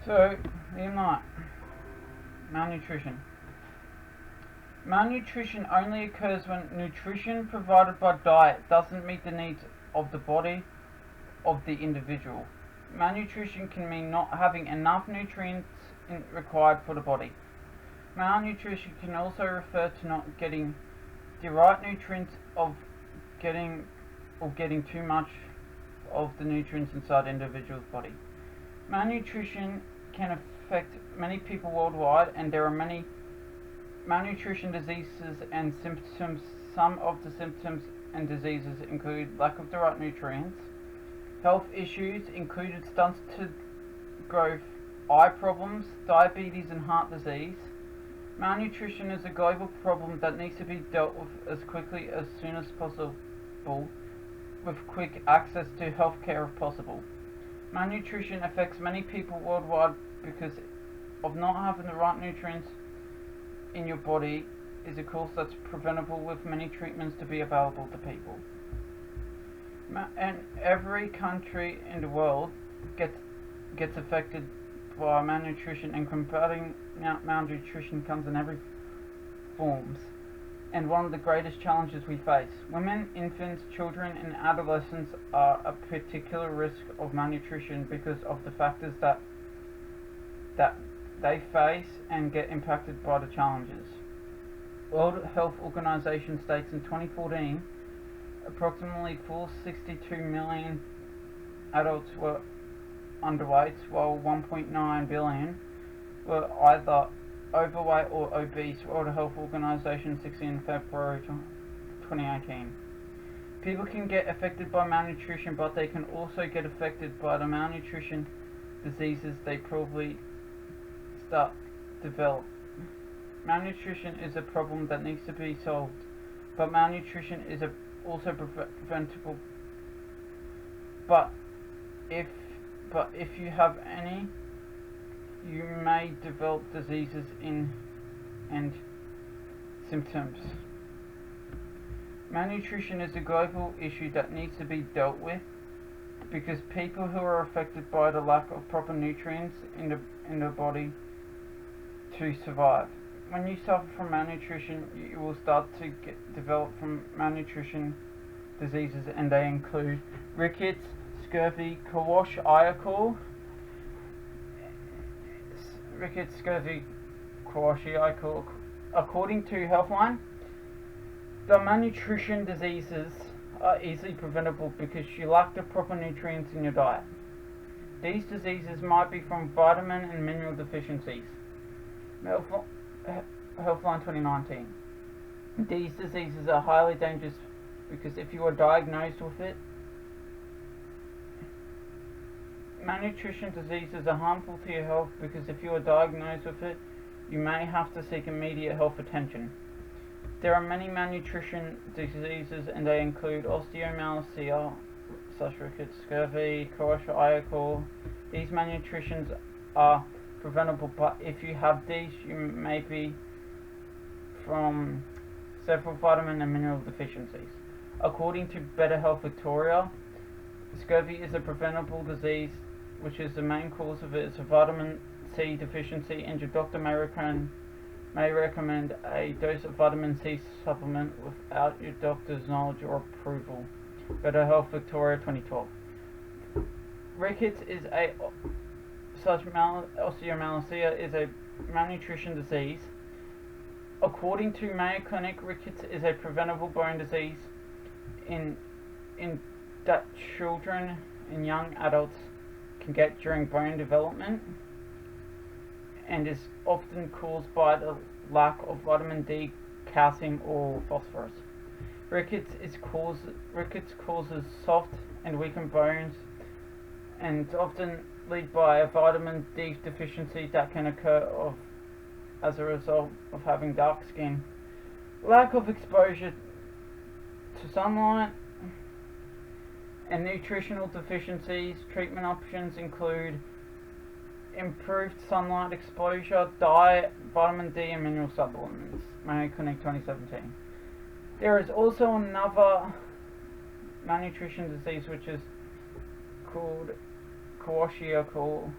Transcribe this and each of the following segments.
So, you might. Malnutrition. Malnutrition only occurs when nutrition provided by diet doesn't meet the needs of the body of the individual. Malnutrition can mean not having enough nutrients required for the body. Malnutrition can also refer to not getting the right nutrients getting too much of the nutrients inside the individual's body. Malnutrition can affect many people worldwide, and there are many malnutrition diseases and symptoms. Some of the symptoms and diseases include lack of the right nutrients, health issues including stunted growth, eye problems, diabetes and heart disease. Malnutrition is a global problem that needs to be dealt with as quickly as soon as possible, with quick access to health care if possible. Malnutrition affects many people worldwide because of not having the right nutrients in your body is a cause that's preventable, with many treatments to be available to people. And every country in the world gets affected by malnutrition, and combating malnutrition comes in every forms, and one of the greatest challenges we face. Women, infants, children and adolescents are a particular risk of malnutrition because of the factors that they face and get impacted by the challenges. World Health Organization states in 2014 approximately 462 million adults were underweight, while 1.9 billion were either overweight or obese. World Health Organization 16 February 2018. People can get affected by malnutrition, but they can also get affected by the malnutrition diseases they probably start develop. Malnutrition is a problem that needs to be solved, but malnutrition is also preventable. But if you have any, you may develop diseases and symptoms. Malnutrition is a global issue that needs to be dealt with because people who are affected by the lack of proper nutrients in the body to survive. When you suffer from malnutrition, you will start to develop from malnutrition diseases, and they include rickets, scurvy, Kwashiorkor, Rickets, scurvy, Kwashiorkor. According to Healthline, the malnutrition diseases are easily preventable because you lack the proper nutrients in your diet. These diseases might be from vitamin and mineral deficiencies. Healthline 2019. These diseases are highly dangerous because if you are diagnosed with it, malnutrition diseases are harmful to your health because if you are diagnosed with it, you may have to seek immediate health attention. There are many malnutrition diseases, and they include osteomalacia, rickets, scurvy, Kwashiorkor. These malnutritions are preventable, but if you have these, you may be from several vitamin and mineral deficiencies. According to Better Health Victoria, scurvy is a preventable disease, which is the main cause of it is a vitamin C deficiency, and your doctor may recommend a dose of vitamin C supplement without your doctor's knowledge or approval. Better Health Victoria 2012. Rickets is osteomalacia is a malnutrition disease. According to Mayo Clinic, rickets is a preventable bone disease in that children and young adults can get during bone development, and is often caused by the lack of vitamin D, calcium or phosphorus. Rickets causes soft and weakened bones, and often lead by a vitamin D deficiency that can occur as a result of having dark skin. Lack of exposure to sunlight and nutritional deficiencies. Treatment options include improved sunlight exposure, diet, vitamin D and mineral supplements. Mayo Clinic 2017. There is also another malnutrition disease which is called Kwashiorkor.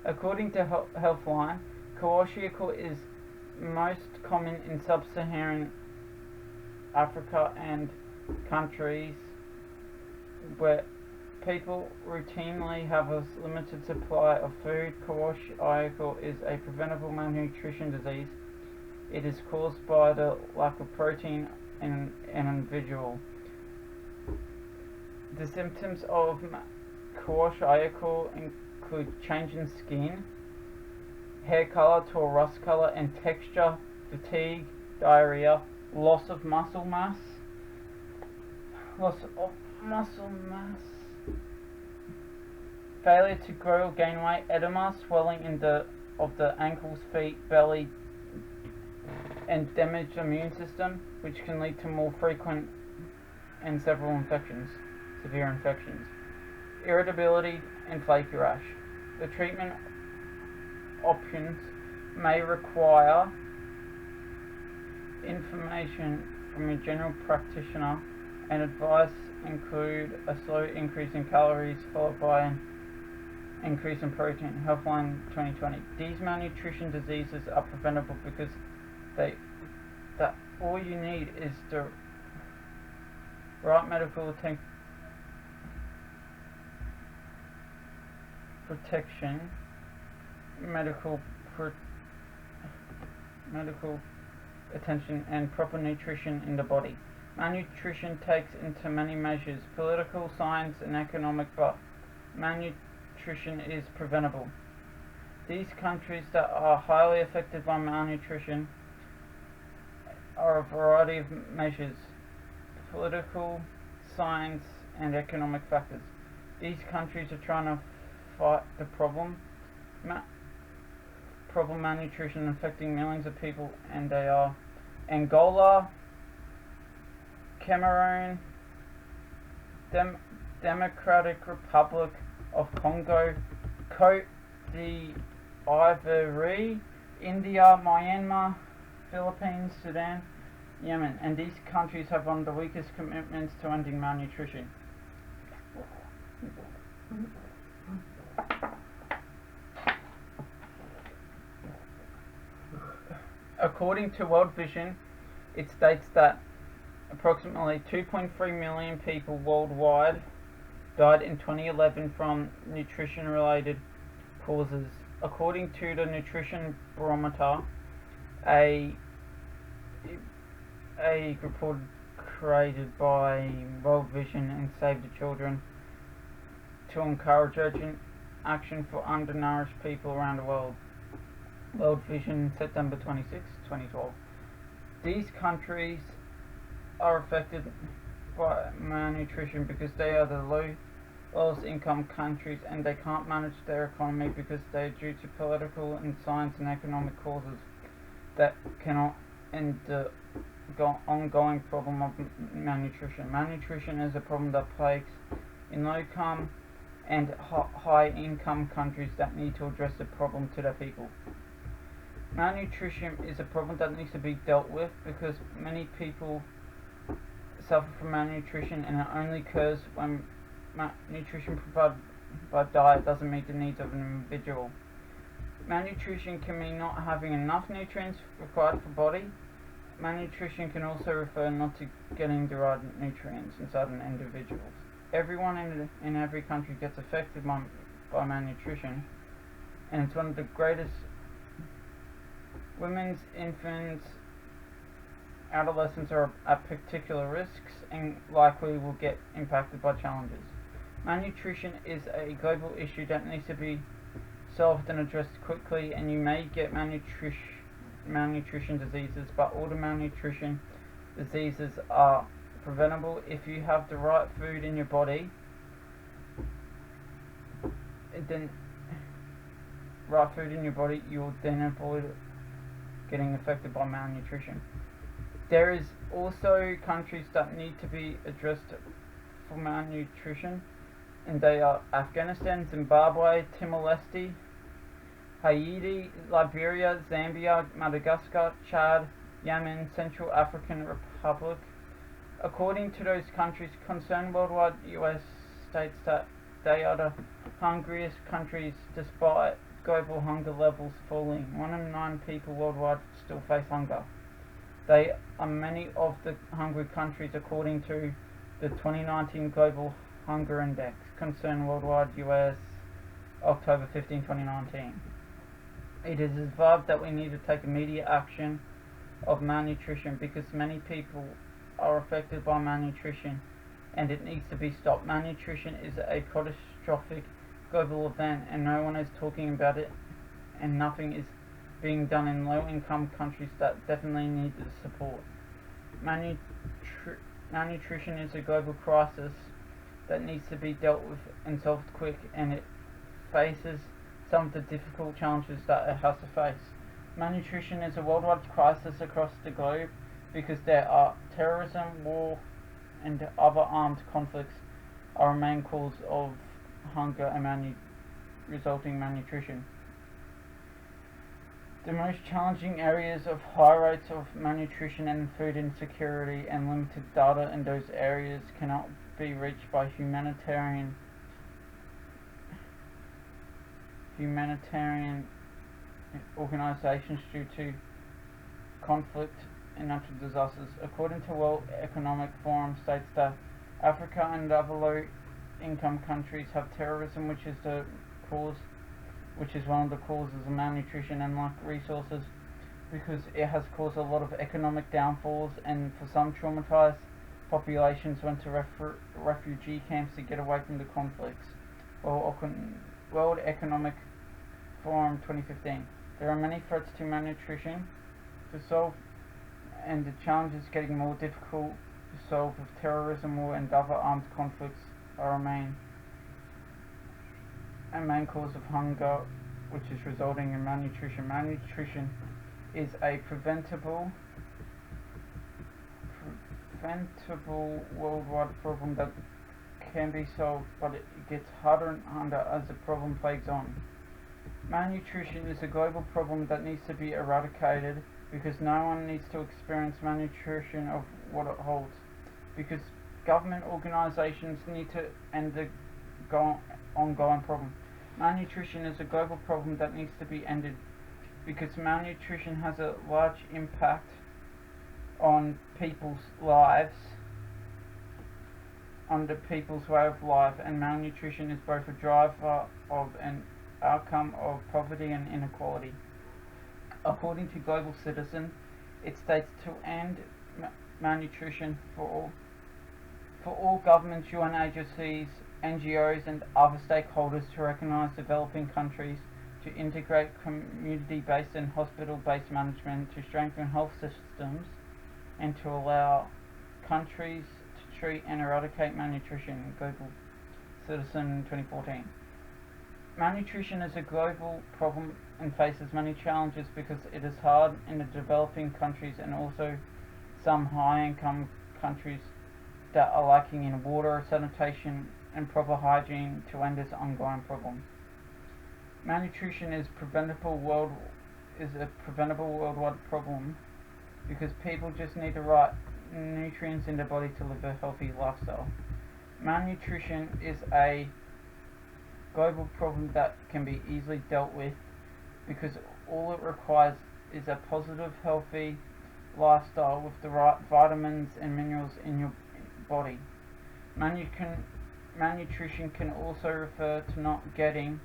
According to Healthline, Kwashiorkor is most common in sub-Saharan Africa and countries where people routinely have a limited supply of food. Kwashiorkor is a preventable malnutrition disease. It is caused by the lack of protein in an individual. The symptoms of Kwashiorkor include change in skin, hair color to a rust color and texture, fatigue, diarrhea, loss of muscle mass, failure to grow or gain weight, edema, swelling of the ankles, feet, belly, and damaged immune system, which can lead to more frequent and severe infections, irritability, and flaky rash. The treatment options may require information from a general practitioner, and advice include a slow increase in calories followed by an increase in protein. Healthline 2020. These malnutrition diseases are preventable because that all you need is the right medical protection, medical attention, and proper nutrition in the body. Malnutrition takes into many measures: political, science, and economic, but malnutrition is preventable. These countries that are highly affected by malnutrition are a variety of measures: political, science, and economic factors. These countries are trying to fight the problem malnutrition affecting millions of people, and they are Angola, Cameroon, Democratic Republic of Congo, Cote d'Ivoire, India, Myanmar, Philippines, Sudan, Yemen, and these countries have one of the weakest commitments to ending malnutrition. According to World Vision, it states that approximately 2.3 million people worldwide died in 2011 from nutrition-related causes. According to the Nutrition Barometer, a report created by World Vision and Save the Children to encourage urgent action for undernourished people around the world. World Vision, September 26, 2012. These countries are affected by malnutrition because they are the lowest income countries, and they can't manage their economy because they are due to political and science and economic causes that cannot end the ongoing problem of malnutrition. Malnutrition is a problem that plagues in low-income and high-income countries that need to address the problem to their people. Malnutrition is a problem that needs to be dealt with because many people suffer from malnutrition, and it only occurs when nutrition provided by diet doesn't meet the needs of an individual. Malnutrition can mean not having enough nutrients required for body. Malnutrition can also refer not to getting the right nutrients inside an individual. Everyone in every country gets affected by malnutrition, and it's one of the greatest. Women's, infants, adolescents are at particular risks and likely will get impacted by challenges. Malnutrition is a global issue that needs to be solved and addressed quickly, and you may get malnutrition diseases, but all the malnutrition diseases are preventable if you have the right food in your body. You will then avoid getting affected by malnutrition. There is also countries that need to be addressed for malnutrition, and they are Afghanistan, Zimbabwe, Timor-Leste, Haiti, Liberia, Zambia, Madagascar, Chad, Yemen, Central African Republic. According to those countries, Concern Worldwide US states that they are the hungriest countries despite global hunger levels falling. 1 in 9 people worldwide still face hunger. They are many of the hungry countries according to the 2019 Global Hunger Index, Concern Worldwide US, October 15, 2019. It is advised that we need to take immediate action of malnutrition because many people are affected by malnutrition and it needs to be stopped. Malnutrition is a catastrophic global event and no one is talking about it and nothing is being done in low-income countries that definitely need the support. Malnutrition is a global crisis that needs to be dealt with and solved quick, and it faces some of the difficult challenges that it has to face. Malnutrition is a worldwide crisis across the globe because there are terrorism, war, and other armed conflicts are a main cause of hunger and resulting malnutrition. The most challenging areas of high rates of malnutrition and food insecurity and limited data in those areas cannot be reached by humanitarian organizations due to conflict and natural disasters. According to World Economic Forum states that Africa and other low-income countries have terrorism, which is one of the causes of malnutrition and lack of resources because it has caused a lot of economic downfalls, and for some traumatized populations went to refugee camps to get away from the conflicts. World Economic Forum 2015. There are many threats to malnutrition to solve, and the challenge is getting more difficult to solve with terrorism, war, and other armed conflicts are a main cause of hunger, which is resulting in malnutrition. Malnutrition is a preventable worldwide problem that can be solved, but it gets harder and harder as the problem plagues on. Malnutrition is a global problem that needs to be eradicated because no one needs to experience malnutrition of what it holds. Because government organizations need to end the ongoing problem. Malnutrition is a global problem that needs to be ended because malnutrition has a large impact on people's lives, on the people's way of life, and malnutrition is both a driver of an outcome of poverty and inequality. According to Global Citizen, it states to end malnutrition for all governments, UN agencies, NGOs and other stakeholders to recognize developing countries, to integrate community-based and hospital-based management, to strengthen health systems, and to allow countries to treat and eradicate malnutrition. Global Citizen 2014. Malnutrition is a global problem and faces many challenges because it is hard in the developing countries and also some high-income countries that are lacking in water, sanitation, and proper hygiene to end this ongoing problem. Malnutrition is a preventable worldwide problem because people just need the right nutrients in their body to live a healthy lifestyle. Malnutrition is a global problem that can be easily dealt with because all it requires is a positive, healthy lifestyle with the right vitamins and minerals in your body. Malnutrition can also refer to not getting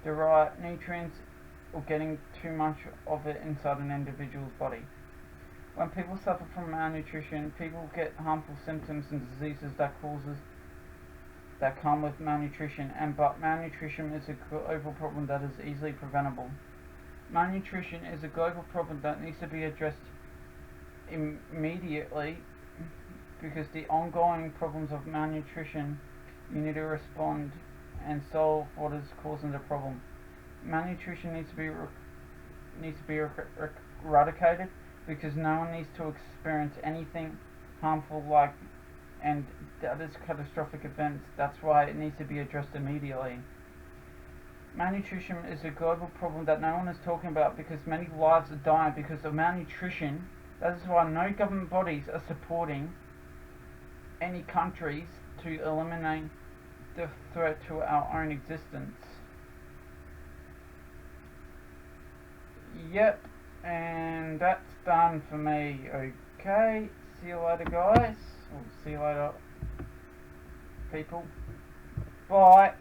the right nutrients or getting too much of it inside an individual's body. When people suffer from malnutrition, people get harmful symptoms and diseases that come with malnutrition, but malnutrition is a global problem that is easily preventable. Malnutrition is a global problem that needs to be addressed immediately because the ongoing problems of malnutrition, you need to respond and solve what is causing the problem. Malnutrition needs to be eradicated because no one needs to experience anything harmful and that is catastrophic events. That's why it needs to be addressed immediately. Malnutrition is a global problem that no one is talking about because many lives are dying because of malnutrition. That is why no government bodies are supporting any countries to eliminate the threat to our own existence. Yep, and that's done for me. Okay, see you later, guys. Or see you later, people. Bye.